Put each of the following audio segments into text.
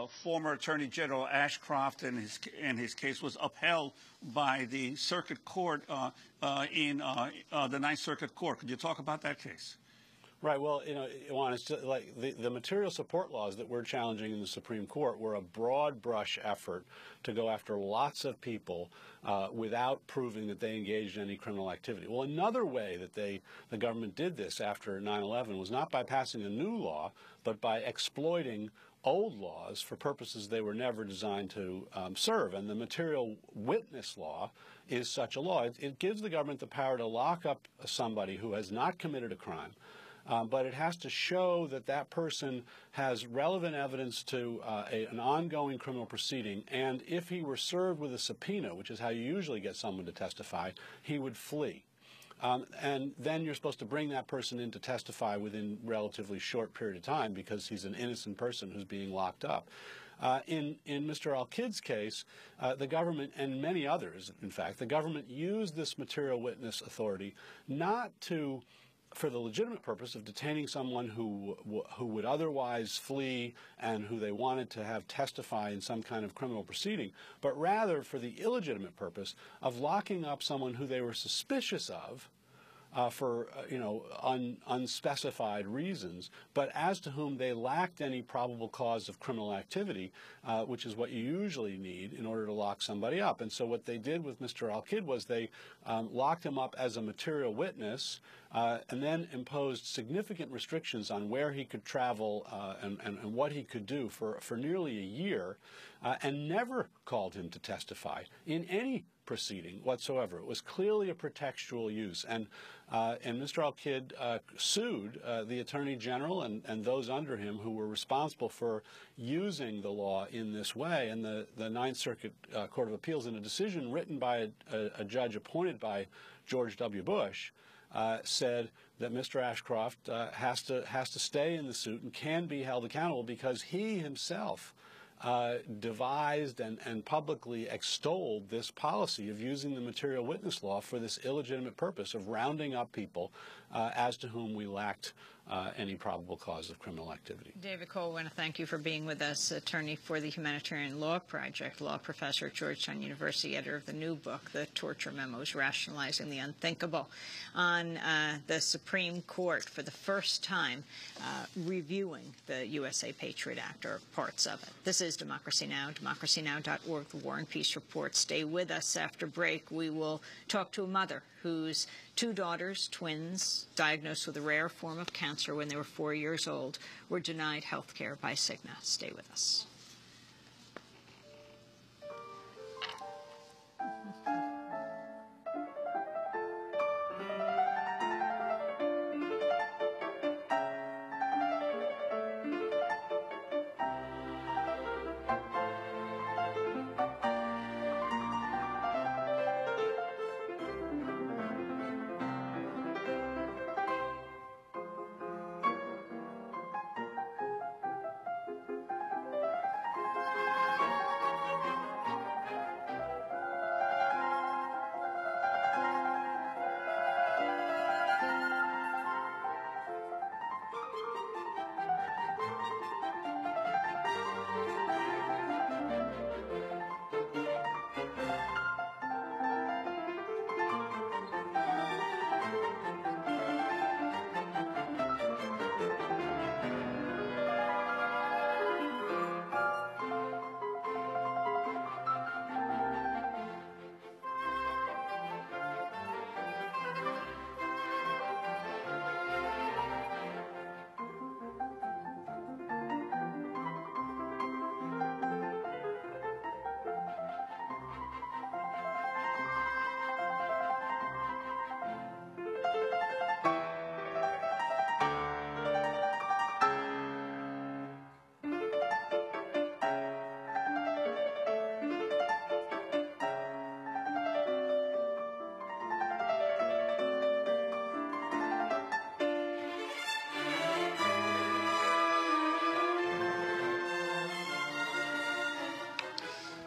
former Attorney General Ashcroft and his case was upheld by the Circuit Court in the Ninth Circuit Court. Could you talk about that case? Right. Well, Juan, it's just like the material support laws that we're challenging in the Supreme Court were a broad brush effort to go after lots of people without proving that they engaged in any criminal activity. Well, another way that the government did this after 9/11 was not by passing a new law, but by exploiting old laws for purposes they were never designed to serve. And the material witness law is such a law. It gives the government the power to lock up somebody who has not committed a crime. But it has to show that that person has relevant evidence to an ongoing criminal proceeding, and if he were served with a subpoena, which is how you usually get someone to testify, he would flee. And then you're supposed to bring that person in to testify within a relatively short period of time because he's an innocent person who's being locked up. In Mr. Al-Kid's case, the government, and many others, in fact, the government used this material witness authority not for the legitimate purpose of detaining someone who would otherwise flee and who they wanted to have testify in some kind of criminal proceeding, but rather for the illegitimate purpose of locking up someone who they were suspicious of for unspecified reasons, but as to whom they lacked any probable cause of criminal activity, which is what you usually need in order to lock somebody up. And so what they did with Mr. Al-Kid was they locked him up as a material witness and then imposed significant restrictions on where he could travel and what he could do for nearly a year, and never called him to testify in any proceeding whatsoever. It was clearly a pretextual use. And Mr. Al-Kid sued the Attorney General and those under him who were responsible for using the law in this way. And the Ninth Circuit Court of Appeals, in a decision written by a judge appointed by George W. Bush, said that Mr. Ashcroft has to stay in the suit and can be held accountable because he himself devised and publicly extolled this policy of using the material witness law for this illegitimate purpose of rounding up people as to whom we lacked any probable cause of criminal activity. David Cole, I want to thank you for being with us, attorney for the Humanitarian Law Project, law professor at Georgetown University, editor of the new book, The Torture Memos, Rationalizing the Unthinkable, on the Supreme Court for the first time reviewing the USA Patriot Act, or parts of it. This is Democracy Now!, democracynow.org, the War and Peace Report. Stay with us. After break, we will talk to a mother whose two daughters, twins, diagnosed with a rare form of cancer when they were 4 years old, were denied health care by Cigna. Stay with us.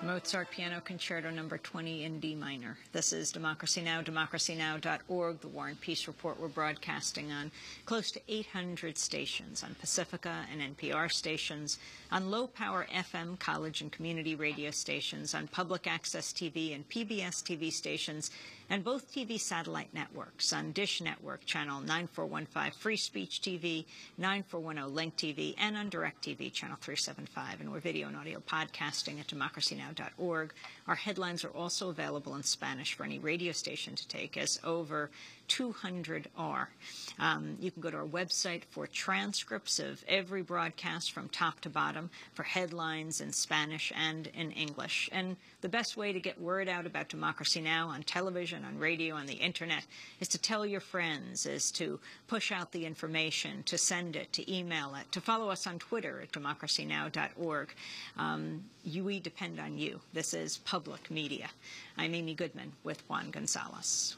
Mozart Piano Concerto Number 20 in D minor. This is Democracy Now!, democracynow.org, the War and Peace Report. We're broadcasting on close to 800 stations, on Pacifica and NPR stations, on low-power FM college and community radio stations, on public access TV and PBS TV stations, and both TV satellite networks, on Dish Network, channel 9415 Free Speech TV, 9410 Link TV, and on DirecTV, channel 375. And we're video and audio podcasting at democracynow.org. Our headlines are also available in Spanish for any radio station to take, as over 200 are. You can go to our website for transcripts of every broadcast from top to bottom, for headlines in Spanish and in English. And the best way to get word out about Democracy Now! On television, on radio, on the internet, is to tell your friends, is to push out the information, to send it, to email it, to follow us on Twitter at democracynow.org. We depend on you. This is public media. I'm Amy Goodman with Juan Gonzalez.